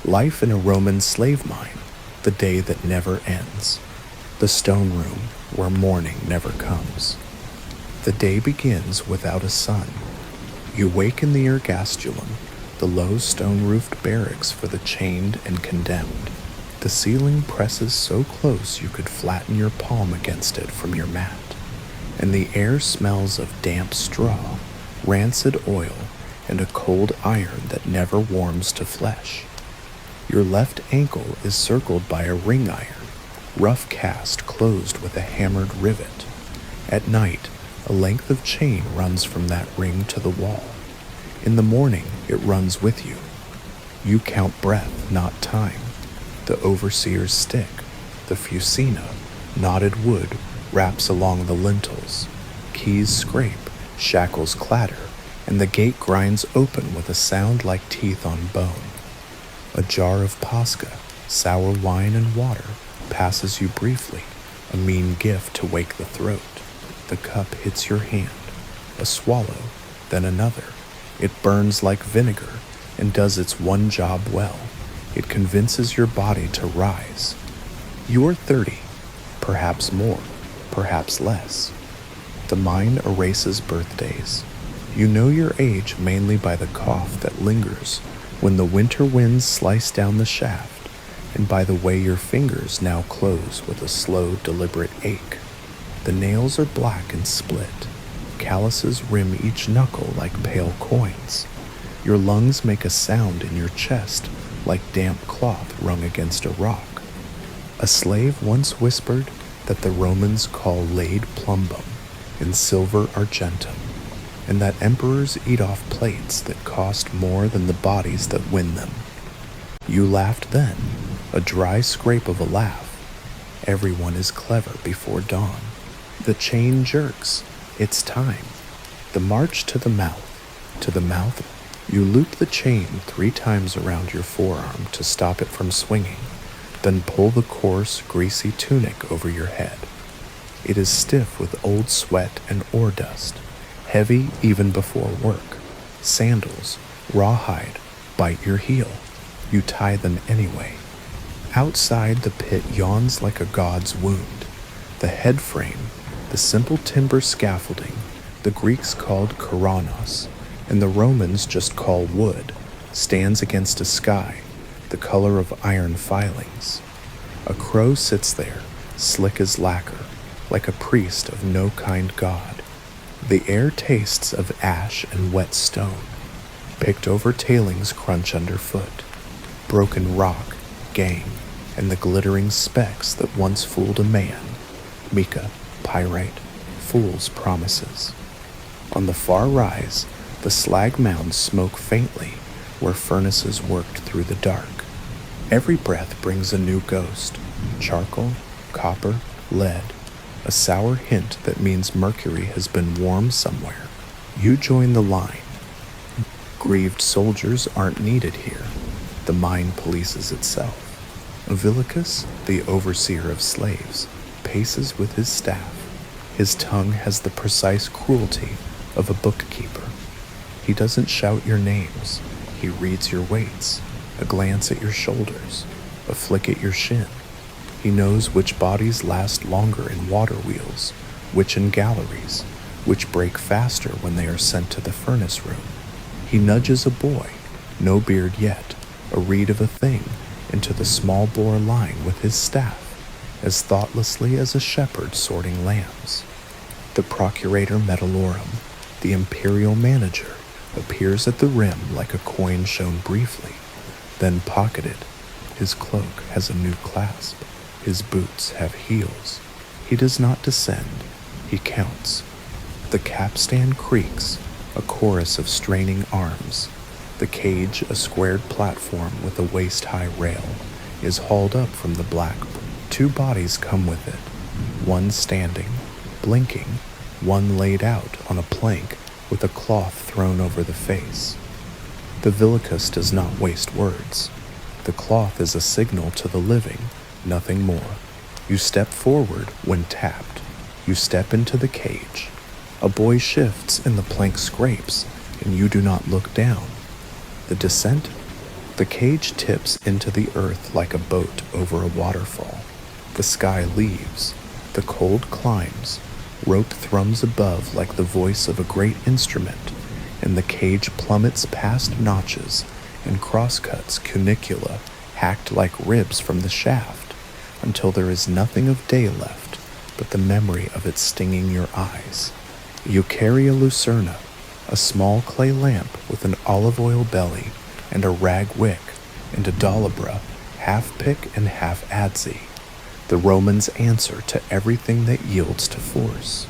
Life in a Roman slave mine, the day that never ends. The stone room where morning never comes. The day begins without a sun. You wake in the ergastulum, the low stone-roofed barracks for the chained and condemned. The ceiling presses so close you could flatten your palm against it from your mat, and the air smells of damp straw, rancid oil, and a cold iron that never warms to flesh. Your left ankle is circled by a ring iron, rough cast closed with a hammered rivet. At night, a length of chain runs from that ring to the wall. In the morning, it runs with you. You count breath, not time. The overseer's stick, the fusina, knotted wood, wraps along the lintels. Keys scrape, shackles clatter, and the gate grinds open with a sound like teeth on bone. A jar of pasca, sour wine and water, passes you briefly, a mean gift to wake the throat. The cup hits your hand, a swallow, then another. It burns like vinegar and does its one job well. It convinces your body to rise. You are 30, perhaps more, perhaps less. The mind erases birthdays. You know your age mainly by the cough that lingers when the winter winds slice down the shaft, and by the way your fingers now close with a slow, deliberate ache. The nails are black and split. Calluses rim each knuckle like pale coins. Your lungs make a sound in your chest like damp cloth wrung against a rock. A slave once whispered that the Romans call laid plumbum in silver argentum, and that emperors eat off plates that cost more than the bodies that win them. You laughed then, a dry scrape of a laugh. Everyone is clever before dawn. The chain jerks. It's time. The march to the mouth. To the mouth, you loop the chain 3 times around your forearm to stop it from swinging, then pull the coarse, greasy tunic over your head. It is stiff with old sweat and ore dust, heavy even before work. Sandals, rawhide, bite your heel. You tie them anyway. Outside, the pit yawns like a god's wound. The head frame, the simple timber scaffolding, the Greeks called keranos, and the Romans just call wood, stands against a sky, the color of iron filings. A crow sits there, slick as lacquer, like a priest of no kind god. The air tastes of ash and wet stone. Picked over tailings crunch underfoot. Broken rock, gang, and the glittering specks that once fooled a man. Mica, pyrite, fool's promises. On the far rise, the slag mounds smoke faintly where furnaces worked through the dark. Every breath brings a new ghost. Charcoal, copper, lead, a sour hint that means mercury has been warm somewhere. You join the line. Grieved soldiers aren't needed here. The mine polices itself. Avilicus, the overseer of slaves, paces with his staff. His tongue has the precise cruelty of a bookkeeper. He doesn't shout your names. He reads your weights, a glance at your shoulders, a flick at your shin. He knows which bodies last longer in water wheels, which in galleries, which break faster when they are sent to the furnace room. He nudges a boy, no beard yet, a reed of a thing, into the small bore line with his staff, as thoughtlessly as a shepherd sorting lambs. The procurator metallorum, the imperial manager, appears at the rim like a coin shown briefly, then pocketed. His cloak has a new clasp. His boots have heels. He does not descend. He counts. The capstan creaks, a chorus of straining arms. The cage, a squared platform with a waist-high rail, is hauled up from the black. 2 bodies come with it, one standing, blinking, one laid out on a plank with a cloth thrown over the face. The Vilicus does not waste words. The cloth is a signal to the living, nothing more. You step forward when tapped. You step into the cage. A boy shifts and the plank scrapes, and you do not look down. The descent? The cage tips into the earth like a boat over a waterfall. The sky leaves, the cold climbs, rope thrums above like the voice of a great instrument, and the cage plummets past notches and crosscuts cunicula hacked like ribs from the shaft, until there is nothing of day left but the memory of it stinging your eyes. You carry a lucerna, a small clay lamp with an olive oil belly and a rag wick, and a dalibra, half pick and half adze, the Roman's answer to everything that yields to force.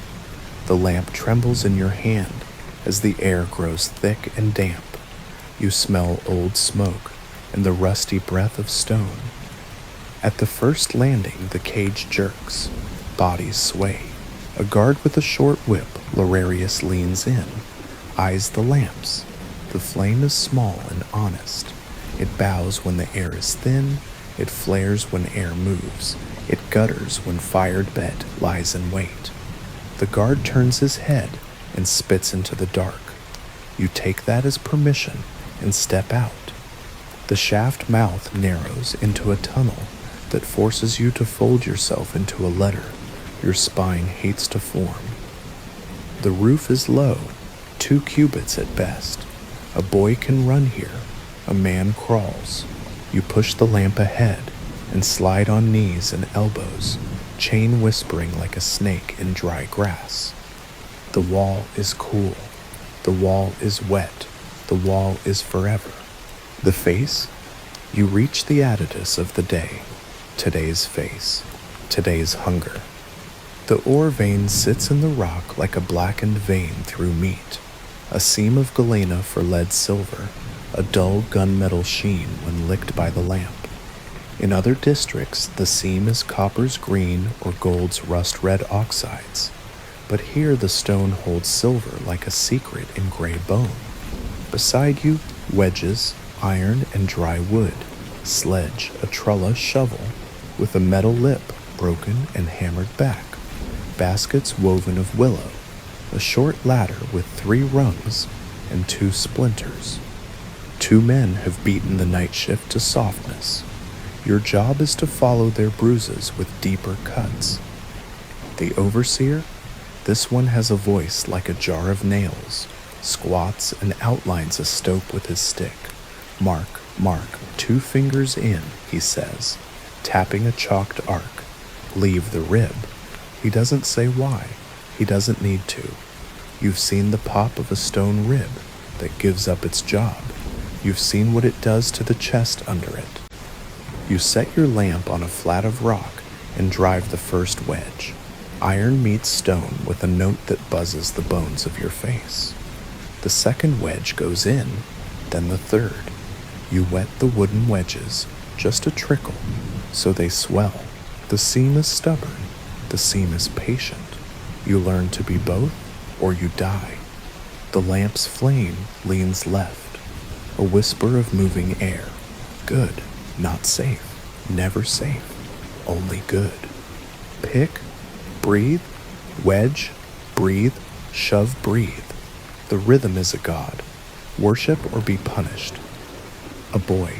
The lamp trembles in your hand as the air grows thick and damp. You smell old smoke and the rusty breath of stone. At the first landing, the cage jerks, bodies sway. A guard with a short whip, Lorarius leans in, eyes the lamps. The flame is small and honest. It bows when the air is thin, it flares when air moves, it gutters when fired bed lies in wait. The guard turns his head and spits into the dark. You take that as permission and step out. The shaft mouth narrows into a tunnel that forces you to fold yourself into a letter your spine hates to form. The roof is low, 2 cubits at best. A boy can run here, a man crawls. You push the lamp ahead and slide on knees and elbows, chain whispering like a snake in dry grass. The wall is cool, the wall is wet, the wall is forever. The face? You reach the additus of the day, today's face, today's hunger. The ore vein sits in the rock like a blackened vein through meat, a seam of galena for lead silver, a dull gunmetal sheen when licked by the lamp. In other districts, the seam is copper's green or gold's rust-red oxides, but here the stone holds silver like a secret in gray bone. Beside you, wedges, iron and dry wood, sledge, a trellis shovel, with a metal lip broken and hammered back, baskets woven of willow, a short ladder with 3 rungs and 2 splinters. 2 men have beaten the night shift to softness. Your job is to follow their bruises with deeper cuts. The overseer? This one has a voice like a jar of nails, squats and outlines a stope with his stick. Mark, mark, 2 fingers in, he says, tapping a chalked arc. Leave the rib. He doesn't say why. He doesn't need to. You've seen the pop of a stone rib that gives up its job. You've seen what it does to the chest under it. You set your lamp on a flat of rock and drive the first wedge. Iron meets stone with a note that buzzes the bones of your face. The second wedge goes in, then the third. You wet the wooden wedges, just a trickle, so they swell. The seam is stubborn, the seam is patient. You learn to be both, or you die. The lamp's flame leans left, a whisper of moving air. Good, not safe, never safe, only good. Pick, breathe, wedge, breathe, shove, breathe. The rhythm is a god. Worship or be punished. A boy,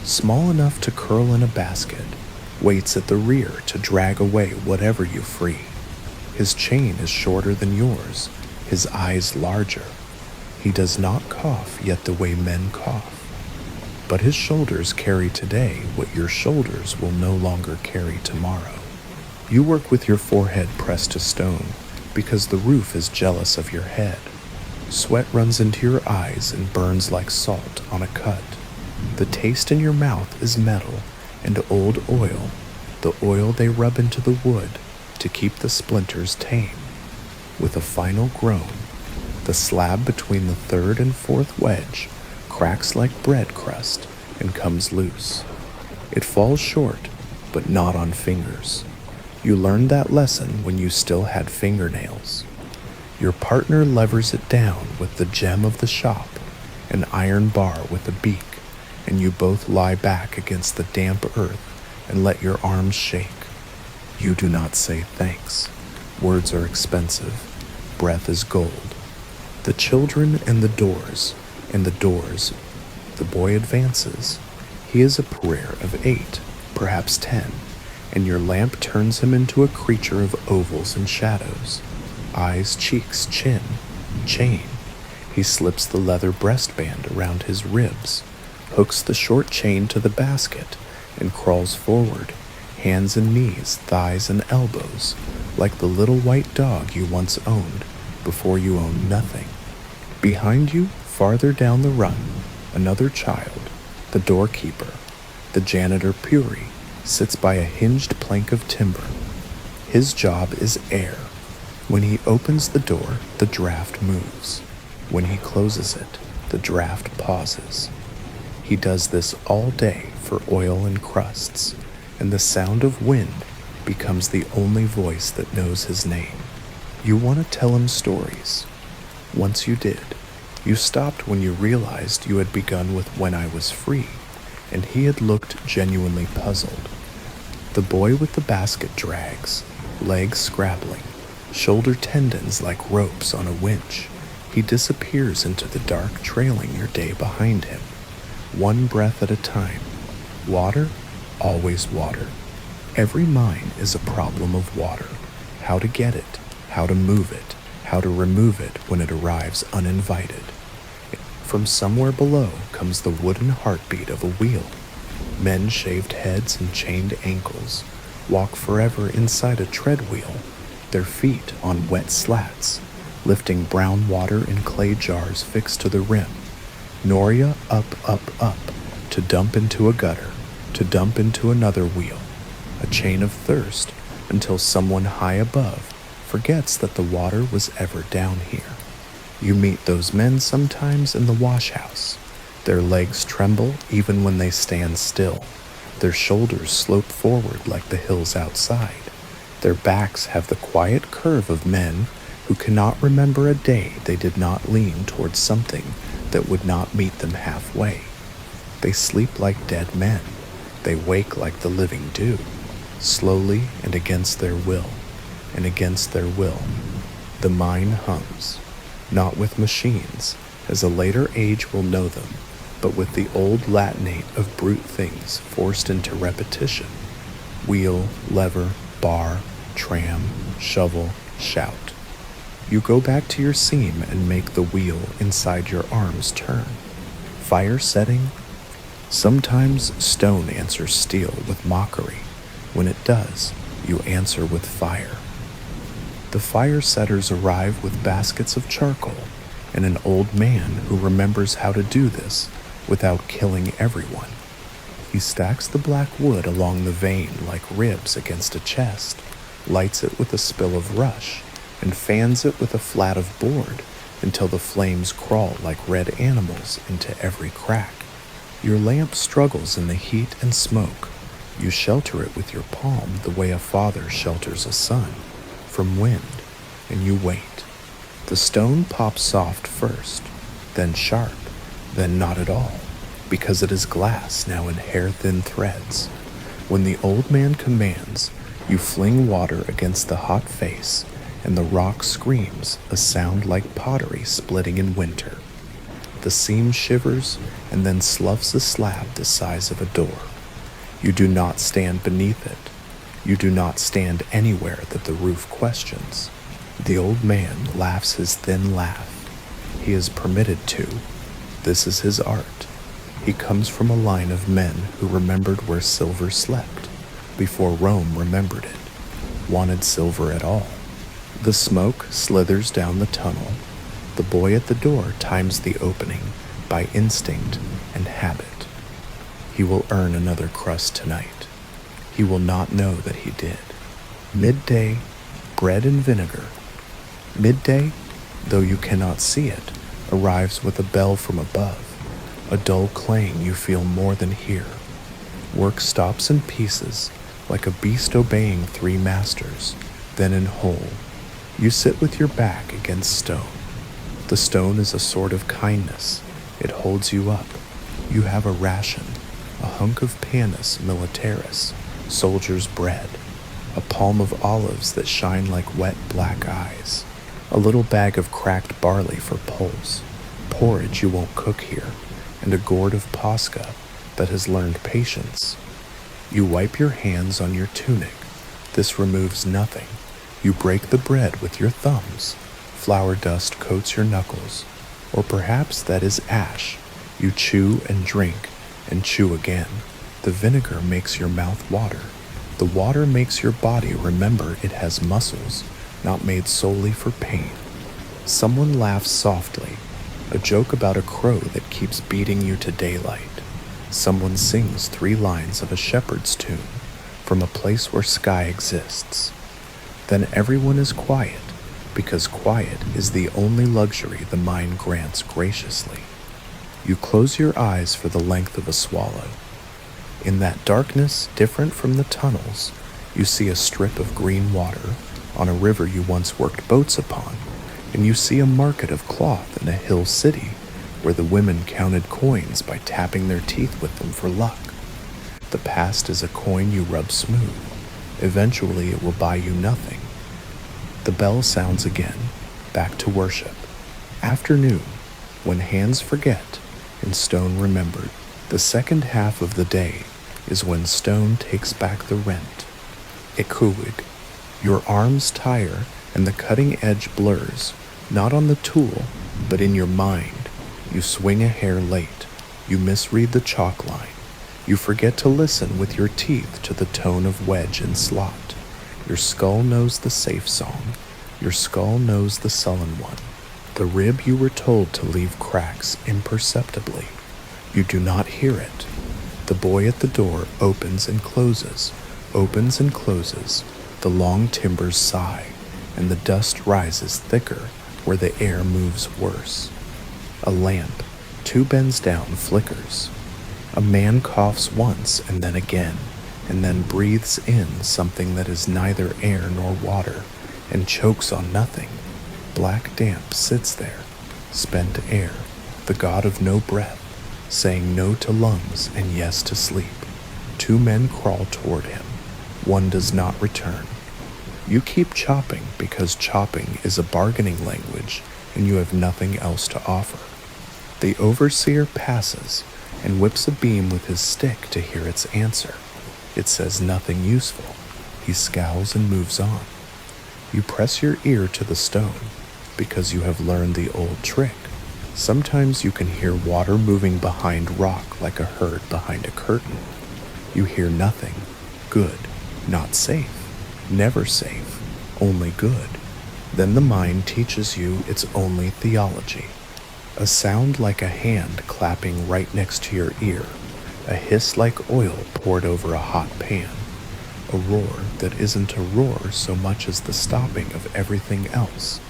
small enough to curl in a basket, waits at the rear to drag away whatever you free. His chain is shorter than yours, his eyes larger. He does not cough yet the way men cough. But his shoulders carry today what your shoulders will no longer carry tomorrow. You work with your forehead pressed to stone because the roof is jealous of your head. Sweat runs into your eyes and burns like salt on a cut. The taste in your mouth is metal and old oil, the oil they rub into the wood to keep the splinters tame. With a final groan, the slab between the third and fourth wedge cracks like bread crust and comes loose. It falls short, but not on fingers. You learned that lesson when you still had fingernails. Your partner levers it down with the gem of the shop, an iron bar with a beak, and you both lie back against the damp earth and let your arms shake. You do not say thanks. Words are expensive. Breath is gold. The children and the doors The boy advances. He is a Puer of 8, perhaps 10, and your lamp turns him into a creature of ovals and shadows. Eyes, cheeks, chin, chain. He slips the leather breastband around his ribs, hooks the short chain to the basket, and crawls forward, hands and knees, thighs and elbows, like the little white dog you once owned before you owned nothing. Behind you, farther down the run, another child, the doorkeeper, the janitor Puri, sits by a hinged plank of timber. His job is air. When he opens the door, the draft moves. When he closes it, the draft pauses. He does this all day for oil and crusts, and the sound of wind becomes the only voice that knows his name. You want to tell him stories. Once you did. You stopped when you realized you had begun with "When I Was Free," and he had looked genuinely puzzled. The boy with the basket drags, legs scrabbling, shoulder tendons like ropes on a winch. He disappears into the dark, trailing your day behind him. One breath at a time. Water, always water. Every mine is a problem of water. How to get it, how to move it, how to remove it when it arrives uninvited. From somewhere below comes the wooden heartbeat of a wheel. Men shaved heads and chained ankles walk forever inside a tread wheel, their feet on wet slats, lifting brown water in clay jars fixed to the rim. Noria up, up, up, to dump into a gutter, to dump into another wheel. A chain of thirst until someone high above forgets that the water was ever down here. You meet those men sometimes in the wash house. Their legs tremble even when they stand still. Their shoulders slope forward like the hills outside. Their backs have the quiet curve of men who cannot remember a day they did not lean towards something that would not meet them halfway. They sleep like dead men. They wake like the living do, slowly and against their will, and against their will. The mine hums, not with machines, as a later age will know them, but with the old latinate of brute things forced into repetition. Wheel, lever, bar, tram, shovel, shout. You go back to your seam and make the wheel inside your arms turn. Fire setting? Sometimes stone answers steel with mockery. When it does, you answer with fire. The fire setters arrive with baskets of charcoal and an old man who remembers how to do this without killing everyone. He stacks the black wood along the vein like ribs against a chest, lights it with a spill of rush, and fans it with a flat of board until the flames crawl like red animals into every crack. Your lamp struggles in the heat and smoke. You shelter it with your palm the way a father shelters a son from wind, and you wait. The stone pops soft first, then sharp, then not at all, because it is glass now in hair-thin threads. When the old man commands, you fling water against the hot face, and the rock screams, a sound like pottery splitting in winter. The seam shivers and then sloughs a slab the size of a door. You do not stand beneath it. You do not stand anywhere that the roof questions. The old man laughs his thin laugh. He is permitted to. This is his art. He comes from a line of men who remembered where silver slept before Rome remembered it, wanted silver at all. The smoke slithers down the tunnel. The boy at the door times the opening by instinct and habit. He will earn another crust tonight. He will not know that he did. Midday, bread and vinegar. Midday, though you cannot see it, arrives with a bell from above, a dull clang you feel more than hear. Work stops in pieces, like a beast obeying three masters, then in whole. You sit with your back against stone. The stone is a sort of kindness. It holds you up. You have a ration, a hunk of panis militaris, soldier's bread, a palm of olives that shine like wet black eyes, a little bag of cracked barley for pulse, porridge you won't cook here, and a gourd of Posca that has learned patience. You wipe your hands on your tunic. This removes nothing. You break the bread with your thumbs. Flour dust coats your knuckles. Or perhaps that is ash. You chew and drink and chew again. The vinegar makes your mouth water. The water makes your body remember it has muscles, not made solely for pain. Someone laughs softly, a joke about a crow that keeps beating you to daylight. Someone sings 3 lines of a shepherd's tune from a place where sky exists. Then everyone is quiet, because quiet is the only luxury the mind grants graciously. You close your eyes for the length of a swallow. In that darkness, different from the tunnels, you see a strip of green water on a river you once worked boats upon, and you see a market of cloth in a hill city where the women counted coins by tapping their teeth with them for luck. The past is a coin you rub smooth. Eventually it will buy you nothing. The bell sounds again, back to worship. Afternoon, when hands forget and stone remembered. The second half of the day is when stone takes back the rent. Ekuwig. Your arms tire and the cutting edge blurs, not on the tool, but in your mind. You swing a hair late. You misread the chalk line. You forget to listen with your teeth to the tone of wedge and slot. Your skull knows the safe song. Your skull knows the sullen one. The rib you were told to leave cracks imperceptibly. You do not hear it. The boy at the door opens and closes, the long timbers sigh, and the dust rises thicker where the air moves worse. A lamp, 2 bends down, flickers. A man coughs once and then again, and then breathes in something that is neither air nor water, and chokes on nothing. Black damp sits there, spent air, the god of no breath, saying no to lungs and yes to sleep. 2 men crawl toward him. 1 does not return. You keep chopping because chopping is a bargaining language and you have nothing else to offer. The overseer passes and whips a beam with his stick to hear its answer. It says nothing useful. He scowls and moves on. You press your ear to the stone because you have learned the old trick. Sometimes you can hear water moving behind rock like a herd behind a curtain. You hear nothing. Good. Not safe. Never safe. Only good. Then the mind teaches you its only theology. A sound like a hand clapping right next to your ear. A hiss like oil poured over a hot pan. A roar that isn't a roar so much as the stopping of everything else.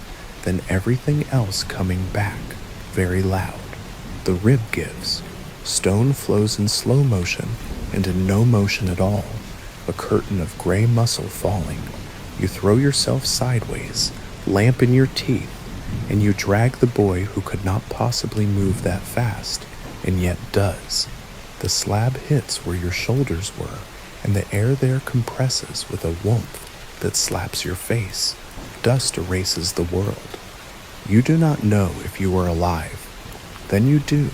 Then everything else coming back. Very loud. The rib gives. Stone flows in slow motion and in no motion at all. A curtain of gray muscle falling. You throw yourself sideways, lamp in your teeth, and you drag the boy who could not possibly move that fast, and yet does. The slab hits where your shoulders were, and the air there compresses with a warmth that slaps your face. Dust erases the world. You do not know if you are alive. Then you do,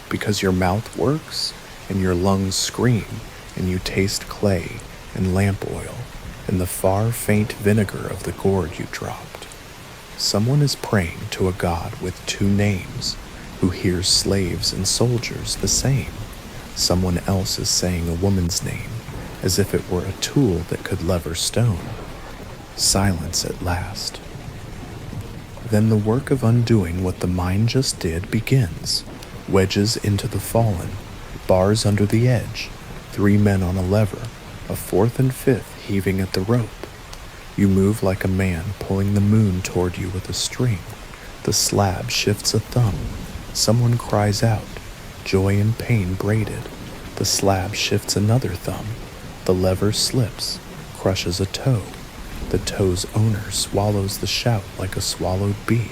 because your mouth works, and your lungs scream, and you taste clay and lamp oil, and the far faint vinegar of the gourd you dropped. Someone is praying to a god with 2 names, who hears slaves and soldiers the same. Someone else is saying a woman's name, as if it were a tool that could lever stone. Silence at last. Then the work of undoing what the mind just did begins. Wedges into the fallen, bars under the edge, 3 men on a lever, a 4th and 5th heaving at the rope. You move like a man pulling the moon toward you with a string. The slab shifts a thumb. Someone cries out, joy and pain braided. The slab shifts another thumb. The lever slips, crushes a toe. The toe's owner swallows the shout like a swallowed bee.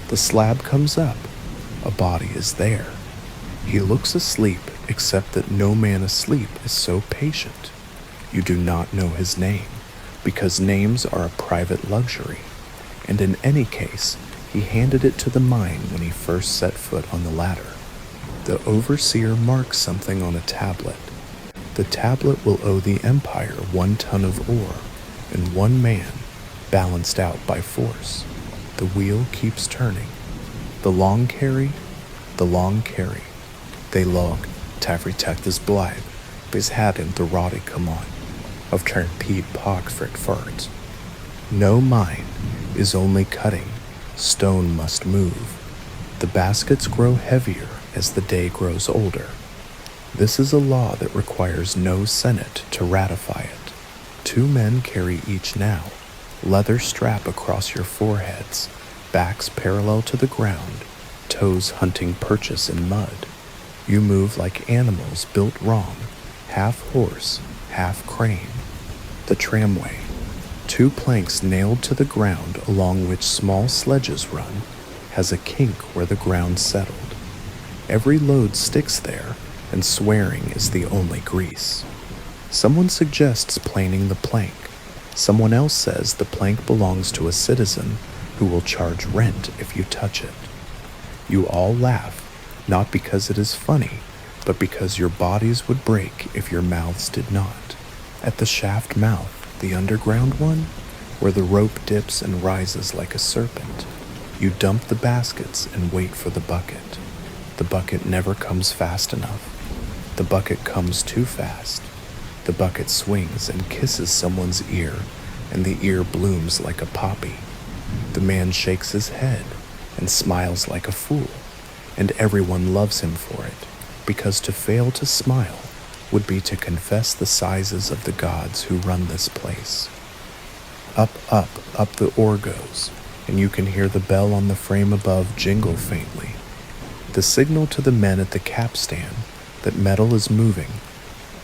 The slab comes up. A body is there. He looks asleep, except that no man asleep is so patient. You do not know his name, because names are a private luxury, and in any case, he handed it to the mind when he first set foot on the ladder. The overseer marks something on a tablet. The tablet will owe the empire 1 ton of ore, and 1 man, balanced out by force. The wheel keeps turning. The long carry, they log, Tafri is blind, bis hadden the roddy come on, of turn Pete Pogfrit fart. No mine is only cutting, stone must move. The baskets grow heavier as the day grows older. This is a law that requires no Senate to ratify it. 2 men carry each now, leather strap across your foreheads, backs parallel to the ground, toes hunting purchase in mud. You move like animals built wrong, half horse, half crane. The tramway, 2 planks nailed to the ground along which small sledges run, has a kink where the ground settled. Every load sticks there, and swearing is the only grease. Someone suggests planing the plank. Someone else says the plank belongs to a citizen who will charge rent if you touch it. You all laugh, not because it is funny, but because your bodies would break if your mouths did not. At the shaft mouth, the underground one, where the rope dips and rises like a serpent, you dump the baskets and wait for the bucket. The bucket never comes fast enough. The bucket comes too fast. The bucket swings and kisses someone's ear, and the ear blooms like a poppy. The man shakes his head and smiles like a fool, and everyone loves him for it, because to fail to smile would be to confess the sizes of the gods who run this place. Up, up, up the oar goes, and you can hear the bell on the frame above jingle faintly. The signal to the men at the capstan that metal is moving.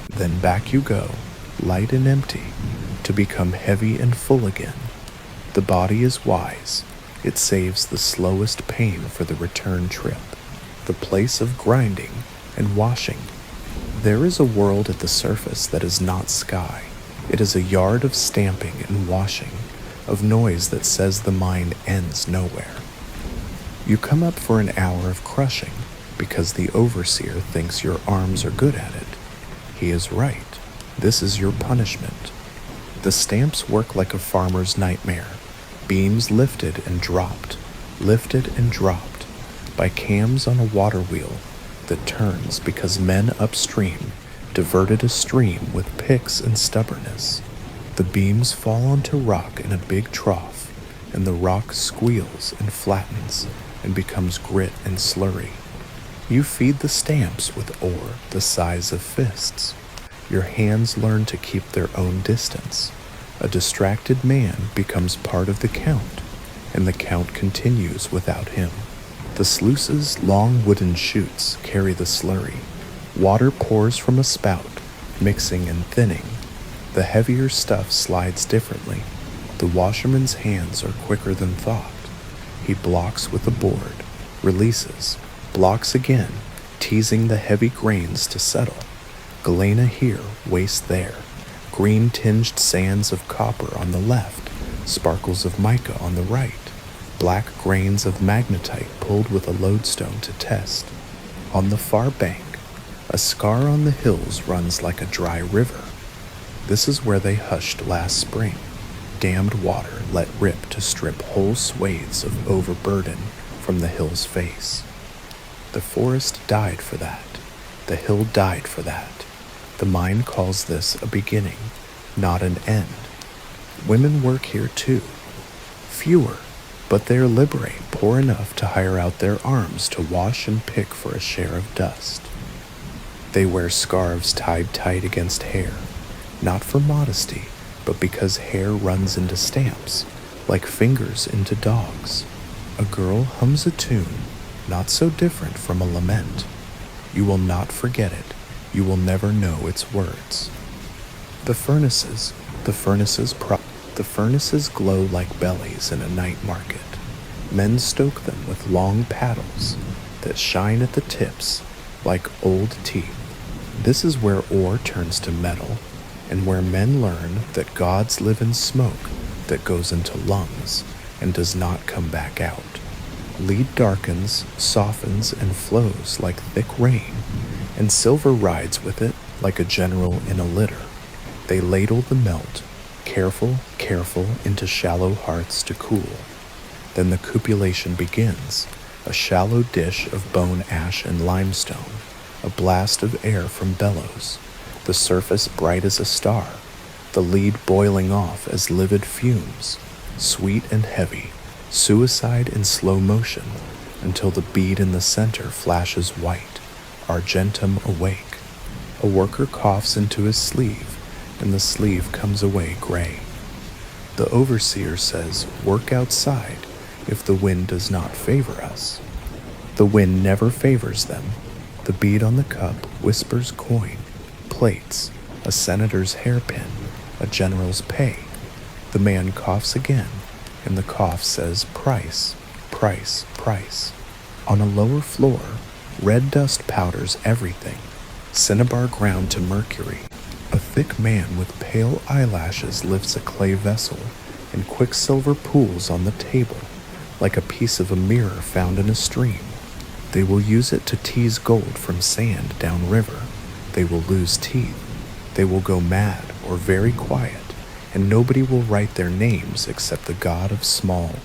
Then back you go, light and empty, to become heavy and full again. The body is wise. It saves the slowest pain for the return trip, the place of grinding and washing. There is a world at the surface that is not sky. It is a yard of stamping and washing, of noise that says the mine ends nowhere. You come up for an hour of crushing because the overseer thinks your arms are good at it. He is right. This is your punishment. The stamps work like a farmer's nightmare. Beams lifted and dropped, by cams on a water wheel that turns because men upstream diverted a stream with picks and stubbornness. The beams fall onto rock in a big trough, and the rock squeals and flattens and becomes grit and slurry. You feed the stamps with ore the size of fists. Your hands learn to keep their own distance. A distracted man becomes part of the count, and the count continues without him. The sluice's long wooden chutes carry the slurry. Water pours from a spout, mixing and thinning. The heavier stuff slides differently. The washerman's hands are quicker than thought. He blocks with a board, releases, blocks again, teasing the heavy grains to settle. Galena here, waste there. Green-tinged sands of copper on the left, sparkles of mica on the right. Black grains of magnetite pulled with a lodestone to test. On the far bank, a scar on the hills runs like a dry river. This is where they hushed last spring. Dammed water let rip to strip whole swathes of overburden from the hill's face. The forest died for that. The hill died for that. The mine calls this a beginning, not an end. Women work here too. Fewer, but they're liberate, poor enough to hire out their arms to wash and pick for a share of dust. They wear scarves tied tight against hair, not for modesty, but because hair runs into stamps, like fingers into dogs. A girl hums a tune, not so different from a lament. You will not forget it. You will never know its words. The furnaces glow like bellies in a night market. Men stoke them with long paddles that shine at the tips like old teeth. This is where ore turns to metal, and where men learn that gods live in smoke that goes into lungs and does not come back out. Lead darkens, softens, and flows like thick rain, and silver rides with it like a general in a litter. They ladle the melt, careful, careful, into shallow hearts to cool. Then the cupulation begins, a shallow dish of bone ash and limestone, a blast of air from bellows, the surface bright as a star, the lead boiling off as livid fumes, sweet and heavy, suicide in slow motion, until the bead in the center flashes white, argentum awake. A worker coughs into his sleeve, and the sleeve comes away gray. The overseer says, "Work outside," if the wind does not favor us. The wind never favors them. The bead on the cup whispers coin, plates, a senator's hairpin, a general's pay. The man coughs again, and the cough says price, price, price. On a lower floor, red dust powders everything, cinnabar ground to mercury. A thick man with pale eyelashes lifts a clay vessel, and quicksilver pools on the table, like a piece of a mirror found in a stream. They will use it to tease gold from sand downriver. They will lose teeth. They will go mad or very quiet, and nobody will write their names except the god of small,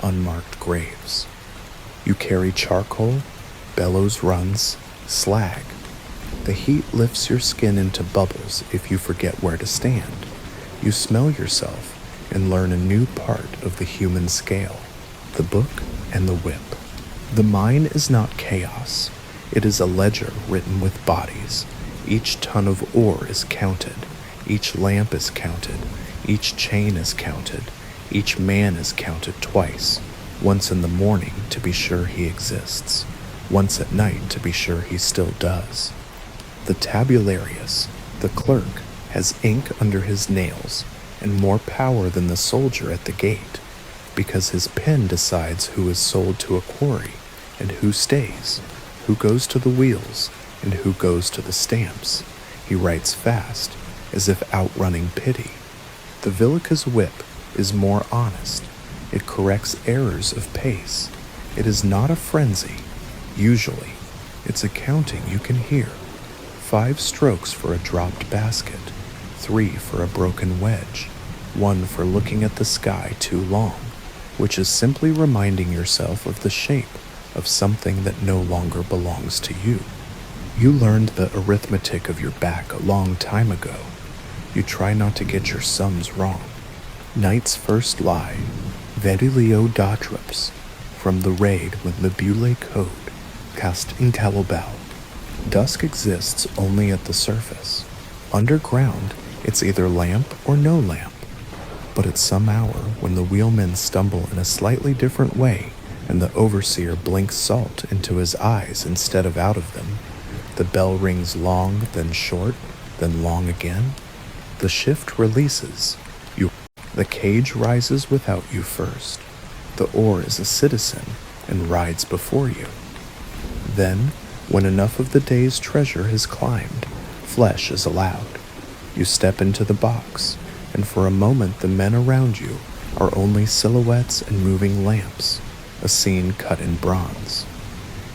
unmarked graves. You carry charcoal, bellows runs, slag. The heat lifts your skin into bubbles if you forget where to stand. You smell yourself and learn a new part of the human scale, the book and the whip. The mine is not chaos. It is a ledger written with bodies. Each ton of ore is counted. Each lamp is counted. Each chain is counted. Each man is counted twice. Once in the morning to be sure he exists. Once at night to be sure he still does. The tabularius, the clerk, has ink under his nails and more power than the soldier at the gate, because his pen decides who is sold to a quarry and who stays, who goes to the wheels and who goes to the stamps. He writes fast, as if outrunning pity. The Vilica's whip is more honest. It corrects errors of pace. It is not a frenzy. Usually, it's a counting you can hear. 5 strokes for a dropped basket, 3 for a broken wedge, 1 for looking at the sky too long, which is simply reminding yourself of the shape of something that no longer belongs to you. You learned the arithmetic of your back a long time ago. You try not to get your sums wrong. Night's first lie, Vedilio Datrops, from the raid when the Bule Code, cast in Calabal. Dusk exists only at the surface. Underground, it's either lamp or no lamp. But at some hour, when the wheelmen stumble in a slightly different way, and the overseer blinks salt into his eyes instead of out of them, the bell rings long, then short, then long again. The shift releases. The cage rises without you first. The oar is a citizen and rides before you. Then, when enough of the day's treasure has climbed, flesh is allowed. You step into the box, and for a moment the men around you are only silhouettes and moving lamps, a scene cut in bronze.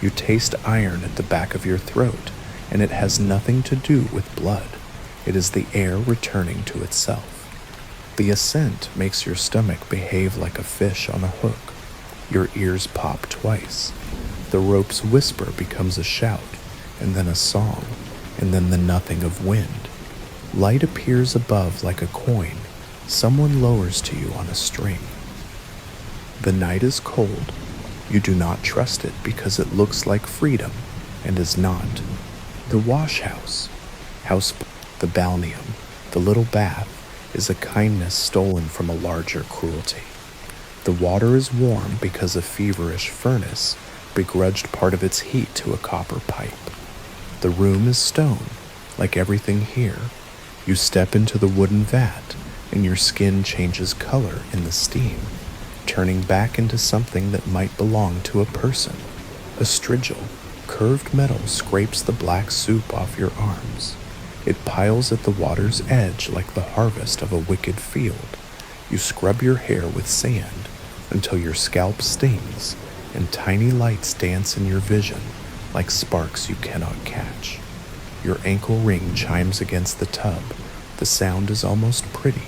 You taste iron at the back of your throat, and it has nothing to do with blood. It is the air returning to itself. The ascent makes your stomach behave like a fish on a hook. Your ears pop twice. The rope's whisper becomes a shout, and then a song, and then the nothing of wind. Light appears above like a coin. Someone lowers to you on a string. The night is cold. You do not trust it because it looks like freedom, and is not. The wash house, the balneum, the little bath, is a kindness stolen from a larger cruelty. The water is warm because a feverish furnace begrudged part of its heat to a copper pipe. The room is stone, like everything here. You step into the wooden vat, and your skin changes color in the steam, turning back into something that might belong to a person. A strigil, curved metal, scrapes the black soup off your arms. It piles at the water's edge like the harvest of a wicked field. You scrub your hair with sand until your scalp stings, and tiny lights dance in your vision like sparks you cannot catch. Your ankle ring chimes against the tub. The sound is almost pretty.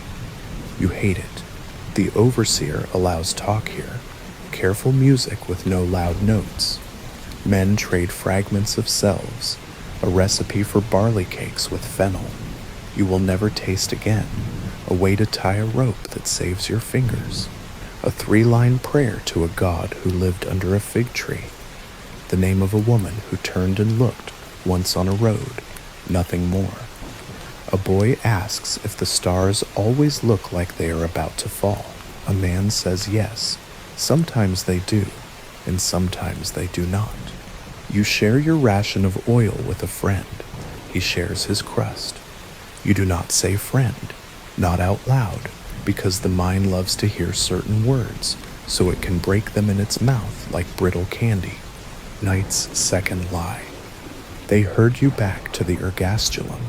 You hate it. The overseer allows talk here. Careful music with no loud notes. Men trade fragments of selves, a recipe for barley cakes with fennel. You will never taste again. A way to tie a rope that saves your fingers. A 3-line prayer to a god who lived under a fig tree. The name of a woman who turned and looked once on a road, nothing more. A boy asks if the stars always look like they are about to fall. A man says yes. Sometimes they do, and sometimes they do not. You share your ration of oil with a friend. He shares his crust. You do not say friend, not out loud, because the mind loves to hear certain words, so it can break them in its mouth like brittle candy. Night's second lie. They herd you back to the ergastulum.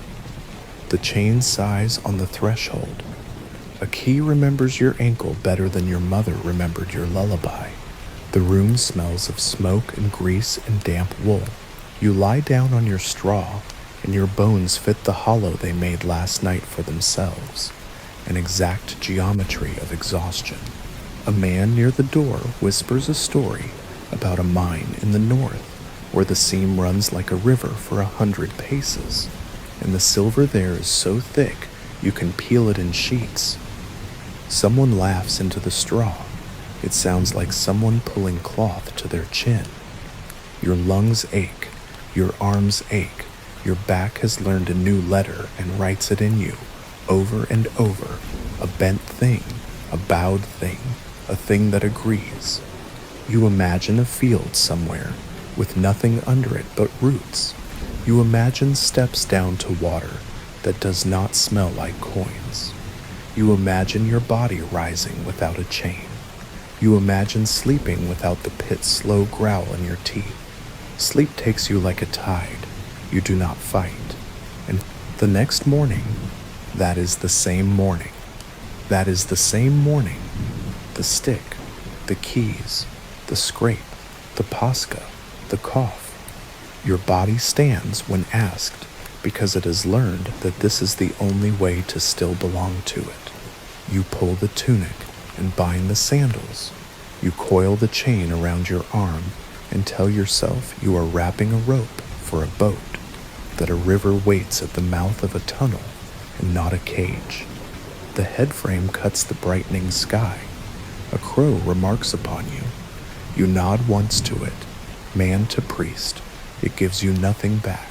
The chain sighs on the threshold. A key remembers your ankle better than your mother remembered your lullaby. The room smells of smoke and grease and damp wool. You lie down on your straw, and your bones fit the hollow they made last night for themselves, an exact geometry of exhaustion. A man near the door whispers a story about a mine in the north, where the seam runs like a river for 100 paces, and the silver there is so thick you can peel it in sheets. Someone laughs into the straw. It sounds like someone pulling cloth to their chin. Your lungs ache, your arms ache, your back has learned a new letter and writes it in you, over and over, a bent thing, a bowed thing, a thing that agrees. You imagine a field somewhere, with nothing under it but roots. You imagine steps down to water that does not smell like coins. You imagine your body rising without a chain. You imagine sleeping without the pit's slow growl in your teeth. Sleep takes you like a tide. You do not fight. And the next morning, that is the same morning. That is the same morning. The stick, the keys, the scrape, the posca, the cough. Your body stands when asked because it has learned that this is the only way to still belong to it. You pull the tunic and bind the sandals. You coil the chain around your arm and tell yourself you are wrapping a rope for a boat, that a river waits at the mouth of a tunnel and not a cage. The headframe cuts the brightening sky. A crow remarks upon you. You nod once to it, man to priest. It gives you nothing back.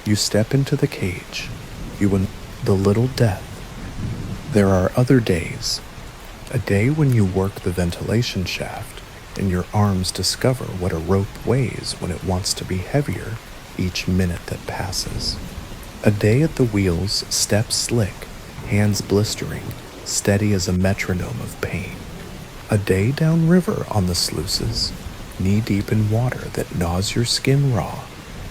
You step into the cage. You win the little death. There are other days. A day when you work the ventilation shaft and your arms discover what a rope weighs when it wants to be heavier each minute that passes. A day at the wheels, steps slick, hands blistering, steady as a metronome of pain. A day downriver on the sluices, knee-deep in water that gnaws your skin raw,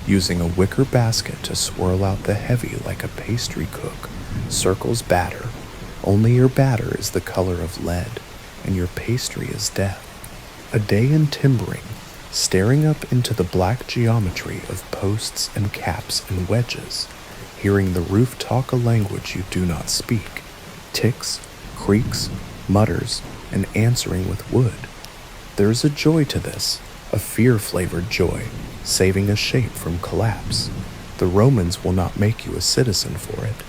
using a wicker basket to swirl out the heavy like a pastry cook, circles batter. Only your batter is the color of lead, and your pastry is death. A day in timbering, staring up into the black geometry of posts and caps and wedges, hearing the roof talk a language you do not speak, ticks, creaks, mutters, and answering with wood. There is a joy to this, a fear-flavored joy, saving a shape from collapse. The Romans will not make you a citizen for it,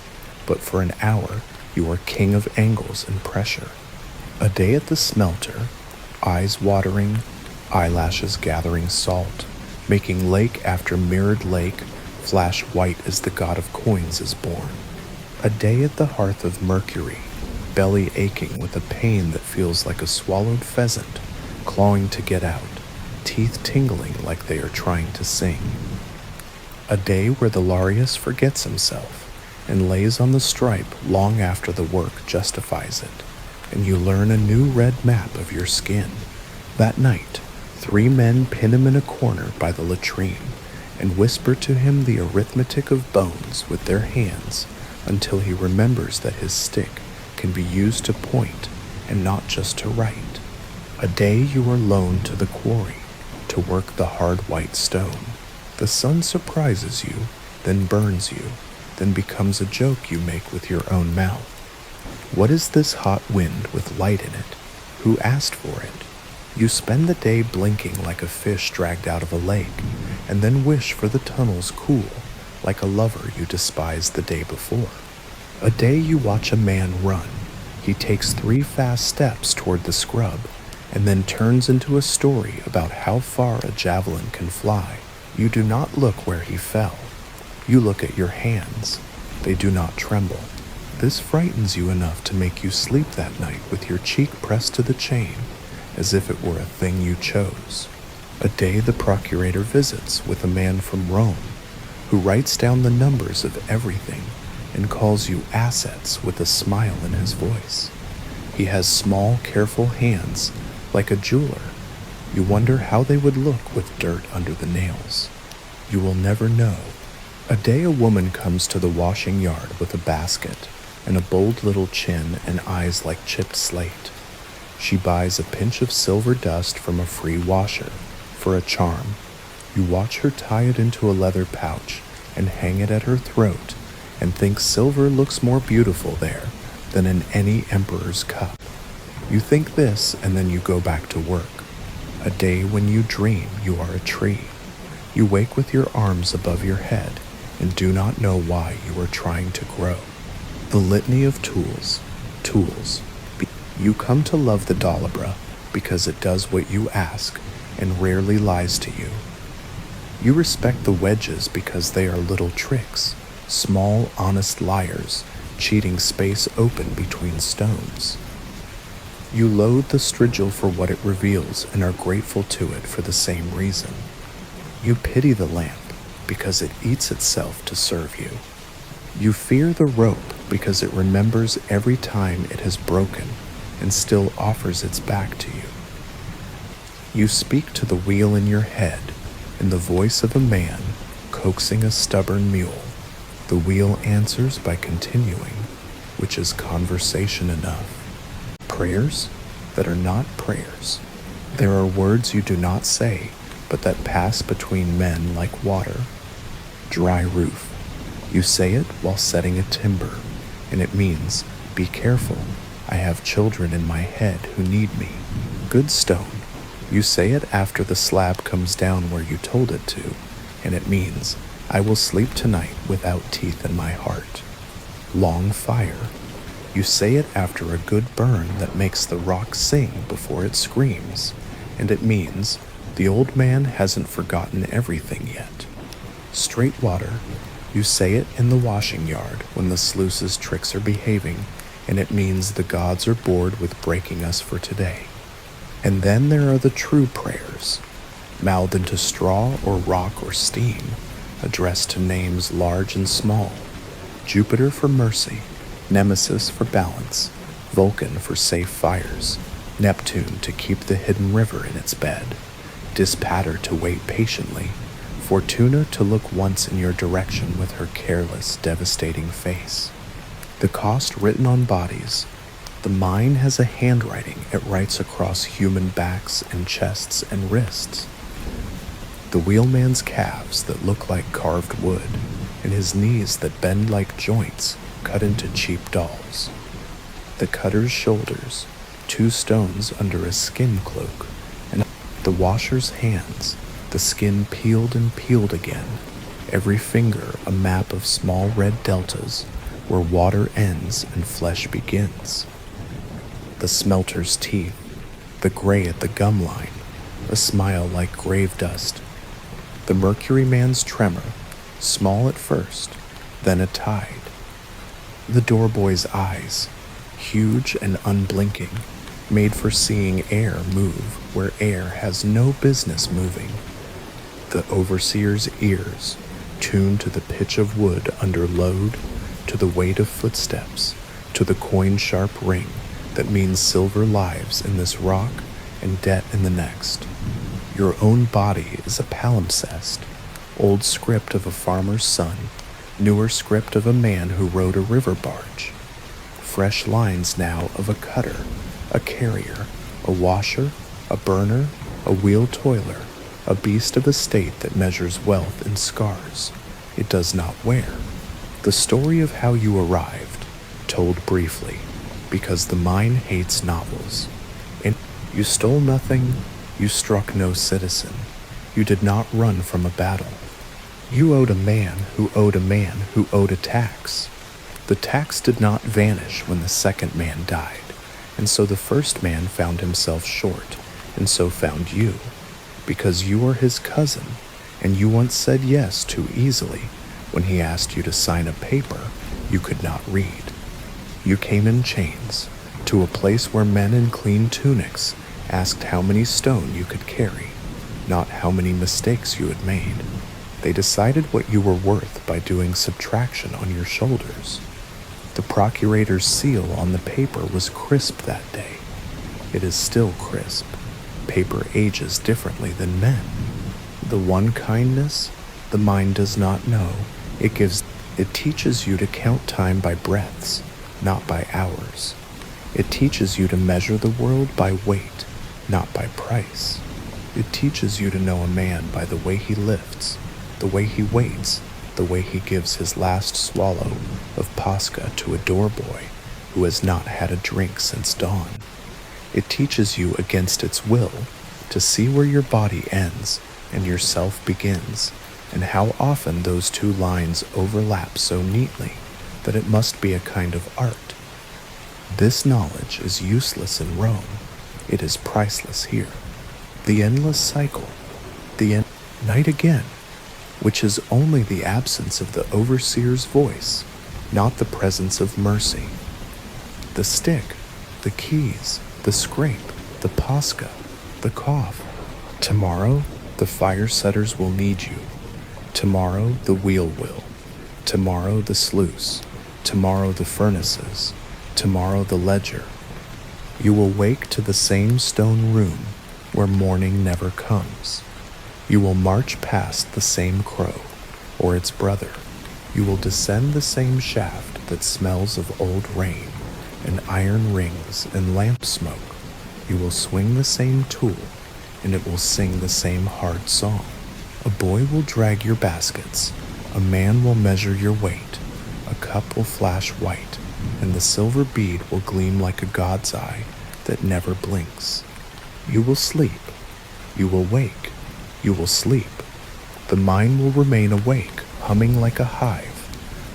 but for an hour you are king of angles and pressure. A day at the smelter, eyes watering, eyelashes gathering salt, making lake after mirrored lake flash white as the god of coins is born. A day at the hearth of Mercury, belly aching with a pain that feels like a swallowed pheasant, clawing to get out, teeth tingling like they are trying to sing. A day where the Larius forgets himself and lays on the stripe long after the work justifies it, and you learn a new red map of your skin. That night, 3 men pin him in a corner by the latrine and whisper to him the arithmetic of bones with their hands until he remembers that his stick can be used to point and not just to write. A day you are loaned to the quarry, to work the hard white stone. The sun surprises you, then burns you, then becomes a joke you make with your own mouth. What is this hot wind with light in it? Who asked for it? You spend the day blinking like a fish dragged out of a lake, and then wish for the tunnels cool, like a lover you despised the day before. A day you watch a man run. He takes 3 fast steps toward the scrub, and then turns into a story about how far a javelin can fly. You do not look where he fell. You look at your hands. They do not tremble. This frightens you enough to make you sleep that night with your cheek pressed to the chain, as if it were a thing you chose. A day the procurator visits with a man from Rome, who writes down the numbers of everything and calls you assets with a smile in his voice. He has small, careful hands, like a jeweler. You wonder how they would look with dirt under the nails. You will never know. A day a woman comes to the washing yard with a basket and a bold little chin and eyes like chipped slate. She buys a pinch of silver dust from a free washer for a charm. You watch her tie it into a leather pouch and hang it at her throat and think silver looks more beautiful there than in any emperor's cup. You think this and then you go back to work. A day when you dream you are a tree. You wake with your arms above your head and do not know why you are trying to grow. The litany of tools. You come to love the Dalibra because it does what you ask and rarely lies to you. You respect the wedges because they are little tricks, small, honest liars, cheating space open between stones. You loathe the strigil for what it reveals and are grateful to it for the same reason. You pity the lamp because it eats itself to serve you. You fear the rope because it remembers every time it has broken and still offers its back to you. You speak to the wheel in your head in the voice of a man coaxing a stubborn mule. The wheel answers by continuing, which is conversation enough. Prayers that are not prayers. There are words you do not say, but that pass between men like water. Dry roof. You say it while setting a timber, and it means, be careful, I have children in my head who need me. Good stone. You say it after the slab comes down where you told it to, and it means, I will sleep tonight without teeth in my heart. Long fire. You say it after a good burn that makes the rock sing before it screams, and it means, the old man hasn't forgotten everything yet. Straight water. You say it in the washing yard when the sluice's tricks are behaving, and it means the gods are bored with breaking us for today. And then there are the true prayers, mouthed into straw or rock or steam, addressed to names large and small. Jupiter for mercy, Nemesis for balance, Vulcan for safe fires, Neptune to keep the hidden river in its bed, Dispater to wait patiently, Fortuna to look once in your direction with her careless, devastating face. The cost written on bodies. The mine has a handwriting it writes across human backs and chests and wrists. The wheelman's calves that look like carved wood, and his knees that bend like joints cut into cheap dolls. The cutter's shoulders, 2 stones under a skin cloak, and the washer's hands, the skin peeled and peeled again, every finger a map of small red deltas where water ends and flesh begins. The smelter's teeth, the gray at the gum line, a smile like grave dust. The mercury man's tremor, small at first, then a tide. The doorboy's eyes, huge and unblinking, made for seeing air move where air has no business moving. The overseer's ears, tuned to the pitch of wood under load, to the weight of footsteps, to the coin-sharp ring that means silver lives in this rock and debt in the next. Your own body is a palimpsest, old script of a farmer's son, newer script of a man who rode a river barge. Fresh lines now of a cutter, a carrier, a washer, a burner, a wheel toiler, a beast of estate that measures wealth in scars it does not wear. The story of how you arrived, told briefly, because the mind hates novels. And you stole nothing, you struck no citizen, you did not run from a battle. You owed a man who owed a man who owed a tax. The tax did not vanish when the second man died, and so the first man found himself short, and so found you, because you are his cousin, and you once said yes too easily when he asked you to sign a paper you could not read. You came in chains to a place where men in clean tunics asked how many stone you could carry, not how many mistakes you had made. They decided what you were worth by doing subtraction on your shoulders. The procurator's seal on the paper was crisp that day. It is still crisp. Paper ages differently than men. The one kindness the mind does not know, it teaches you to count time by breaths, not by hours. It teaches you to measure the world by weight, not by price. It teaches you to know a man by the way he lifts, the way he waits, the way he gives his last swallow of Pascha to a doorboy who has not had a drink since dawn. It teaches you against its will to see where your body ends and your self begins, and how often those two lines overlap so neatly that it must be a kind of art. This knowledge is useless in Rome. It is priceless here. The endless cycle, night again, which is only the absence of the overseer's voice, not the presence of mercy. The stick, the keys, the scrape, the Pascha, the cough. Tomorrow, the fire setters will need you. Tomorrow, the wheel will. Tomorrow, the sluice. Tomorrow, the furnaces. Tomorrow, the ledger. You will wake to the same stone room where morning never comes. You will march past the same crow, or its brother. You will descend the same shaft that smells of old rain, and iron rings and lamp smoke. You will swing the same tool, and it will sing the same hard song. A boy will drag your baskets, a man will measure your weight, a cup will flash white, and the silver bead will gleam like a god's eye that never blinks. You will sleep, you will wake, you will sleep. The mind will remain awake, humming like a hive,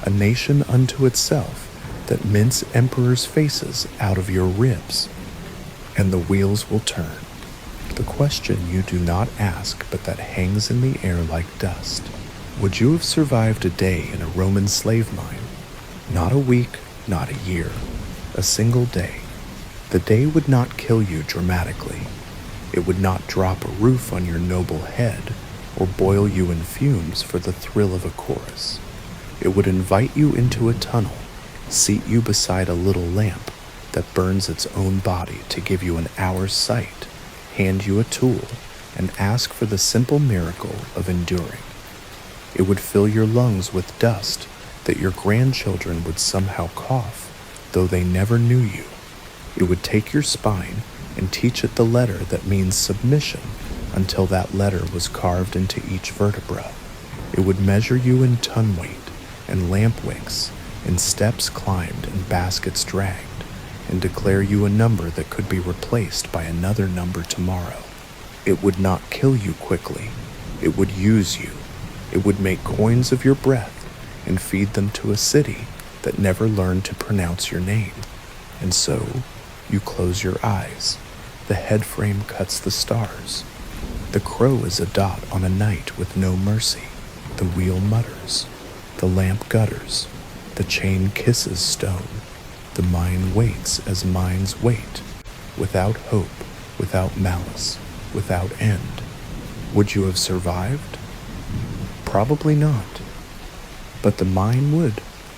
a nation unto itself that mints emperors' faces out of your ribs, and the wheels will turn. The question you do not ask, but that hangs in the air like dust. Would you have survived a day in a Roman slave mine? Not a week, not a year, a single day. The day would not kill you dramatically. It would not drop a roof on your noble head or boil you in fumes for the thrill of a chorus. It would invite you into a tunnel, seat you beside a little lamp that burns its own body to give you an hour's sight, hand you a tool, and ask for the simple miracle of enduring. It would fill your lungs with dust that your grandchildren would somehow cough, though they never knew you. It would take your spine and teach it the letter that means submission until that letter was carved into each vertebra. It would measure you in ton weight and lamp wicks, in steps climbed and baskets dragged, and declare you a number that could be replaced by another number tomorrow. It would not kill you quickly. It would use you. It would make coins of your breath and feed them to a city that never learned to pronounce your name. And so, you close your eyes. The head frame cuts the stars. The crow is a dot on a night with no mercy. The wheel mutters. The lamp gutters. The chain kisses stone. The mind waits as minds wait, without hope, without malice, without end. Would you have survived? Probably not. But the mind would.